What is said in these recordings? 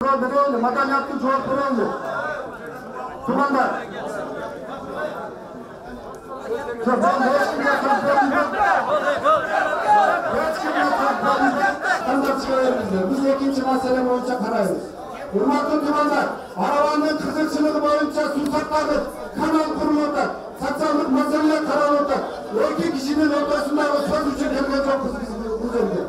Verelim, madaniyatlı cevap verelim. Tumanlar. Biz ikinci mesele boyunca kararız. Hurmatlı tumanlar, arabanın kızılçılığı boyunca susakladık, kanal kurulurdu, sosyallık meseleler kararıldı. O iki kişinin ortasındaki söz için gelmez yok bu zemde.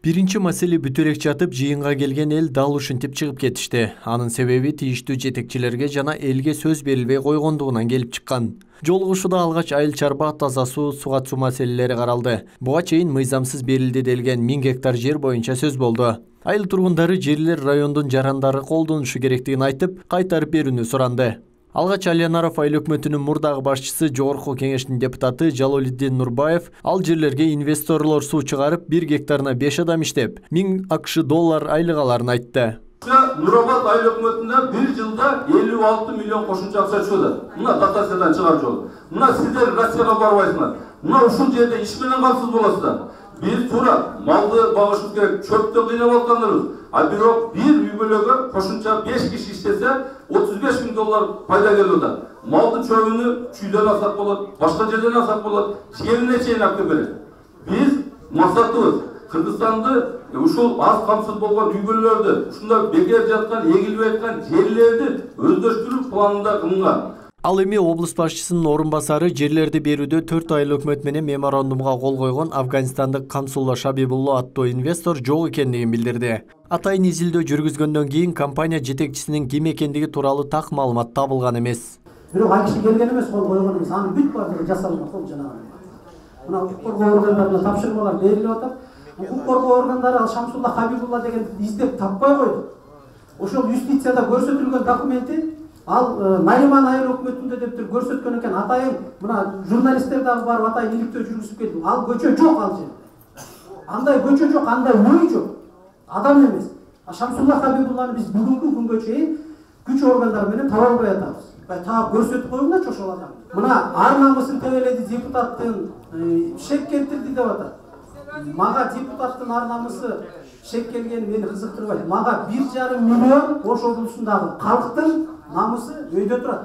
Биринчи маселе бүтүрөк жатып, жыйынга келген эл дал ушинтип чыгып кетишти. Анын себеби тийиштүү жетекчилерге жана элге сөз берилбей койгондугунан келип чыккан. Жолугушууда алгач айыл чарба, таза суу, суга суу маселелери каралды. Буга чейин мыйзамсыз берилди делген 1000 гектар жер боюнча сөз болду. Айыл тургундары жерлер райондун жарандары колдонушу керектигин айтып, кайтарып берүүнү суранды. Алгач Алиянаров айыл өкмөтүнүн мурдагы башчысы Жогорку кеңештин депутаты Жалолиддин Нурбаев ал жерлерге инвесторлор суу чыгарып 1 гектарына 5 адам иштеп, $1000 айлык аларын айтты. Нурабад айыл өкмөтүнө бир жылда 56 миллион кошумча акча чыгат. Мына дотациядан чыгар жол. Мына сиздер Россияга барбайсыңар. Мына ушул жерде иш менен камсыз болосуздар. Бир туура малды багышыбыз керек, чөптөн кыйнап аткандарбыз. А бирок бир үй бөлөгө кошумча 5 киши иштесе $35.000 пайда келип атат. Малдын чөбүнү чүйдөн алсак болот, башка жерден алсак болот, жерине чейин алып берет. Биз максатыбыз Кыргызстанды ушул аз камсыз болгон үй бүлөлөрдү, ушундай бекер жаткан, эгилбей аткан жерлерди өздөштүрүү планында кылынган. Ал эми облус башчысынын орун басары жерлерди берүүдө 4 айыл өкмөт менен меморандумга кол койгон афганистандык Камсулла Шабибулло аттуу инвестор жок экендигин билдирди. Атайын изилдөө жүргүзгөндөн кийин компания жетекчисинин ким экендиги тууралуу так маалымат табылган эмес. Бирок ал киши келген эмес, кол койгон эмес. Анын бүт баардыгы жасалган кол жанагы. Мына укук коргоо органдарына тапшырмалар берилип атат. Укук коргоо органдары ал Шамсулла Хабибулла деген издеп таппай койду. Ошол юстицияда көрсөтүлгөн документи ал Нариман айыл өкмөтүндө деп туруп көрсөткөн экен. Атайын мына журналисттер дагы барып атайын иликтөө жүргүзүп келди. Ал көчө жок ал жерде. Андай көчө жок, андай үй жок. Адам эмес. Шамсулла Хабибулланы биз бүгүнкү күнгө чейин күч органдары менен таба албай атабыз. Таап көрсөтүп коюңлачы ошол адам. Мына ар намысын тебеледи депутаттын шек келтирди деп атат. Мага депутаттын ар намысы шек келгени мени кызыктырбайт. Мага 1,5 миллион Ош облусундагы калктын намысы өйдө турат.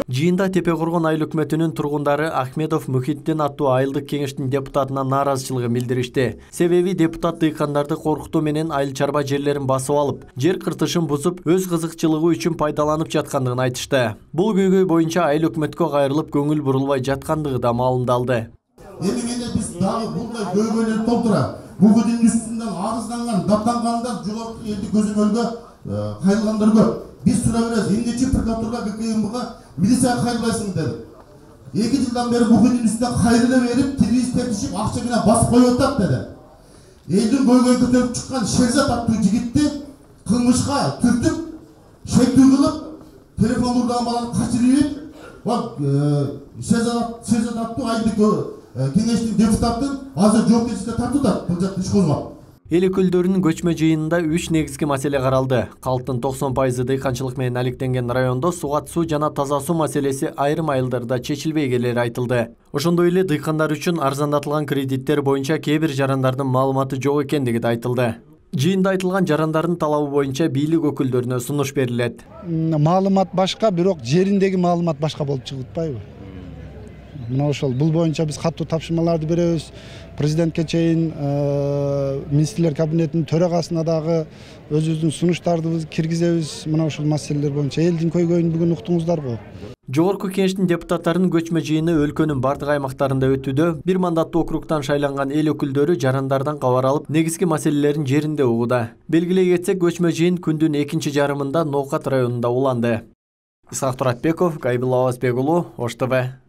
Жыйында Тепе-Коргон айыл өкмөтүнүн тургундары Ахмедов Мухитдин аттуу айылдык кеңештин депутатына нааразычылыгын билдиришти. Себеби депутат дыйкандарды коркутуу менен айыл чарба жерлерин басып алып, жер кыртышын бузуп, өз кызыкчылыгы үчүн пайдаланып жаткандыгын айтышты. Бул көйгөй боюнча айыл өкмөткө кайрылып көңүл бурулбай жаткандыгы да маалымдалды. Эми менде биз дагы булдай көйгөйлөр толтура. Бүгүнүн үстүндөн арызданган, даптангандар жогорку элди көзөмөлгө кайрылгандар көп. Биз сура беребиз, эмнечи прокуратурага, ГКМБга милицияга кайрылбайсың деди. 2 жылдан бери бүгүнүн үстүнө кайрыла берип, телевизор тертишип, акча менен басып коюп атат деди. Элдин көйгөйүн көтөрүп чыккан Шерзат аттуу жигитти кылмышка түртүп, шектүү кылып, телефон урдаган баланы качырып, Шерзат аттуу айылдык кеңештин депутатын азыр жоопкерчиликке тартылат, бул жакта иш козгоп. Эл өкүлдөрүнүн көчмө жыйынында 3 негизги маселе каралды. Калктын 90% дыйканчылык менен алектенген райондо суга суу жана таза суу маселеси айрым айылдарда чечилбей келери айтылды. Ошондой эле дыйкандар үчүн арзандатылган кредиттер боюнча кээ бир жарандардын маалыматы жок экендиги да айтылды. Жыйында айтылган жарандардын талабы боюнча бийлик өкүлдөрүнө сунуш берилет. Маалымат башка, бирок жериндеги маалымат башка болуп чыгып атпайбы? Мына ошол бул боюнча биз каттуу тапшырмаларды беребиз. Президентке чейин министрлер кабинетинин төрагасына дагы өзүбүздүн сунуштарды киргизебиз. Мына ушул маселелер боюнча элдин көйгөйүн бүгүн уктуңуздар го. Жогорку кеңештин депутаттарынын көчмө жыйыны өлкөнүн бардык аймактарында өтүүдө. Бир мандаттуу округтан шайланган эл өкүлдөрү жарандардан кабар алып, негизги маселелерин жеринде угууда. Белгилей кетсек, көчмө жыйын күндүн экинчи жарымында Ноокат районунда уланды. Исхак Туратбеков, Гайбул Авазбек уулу, Ош ТВ.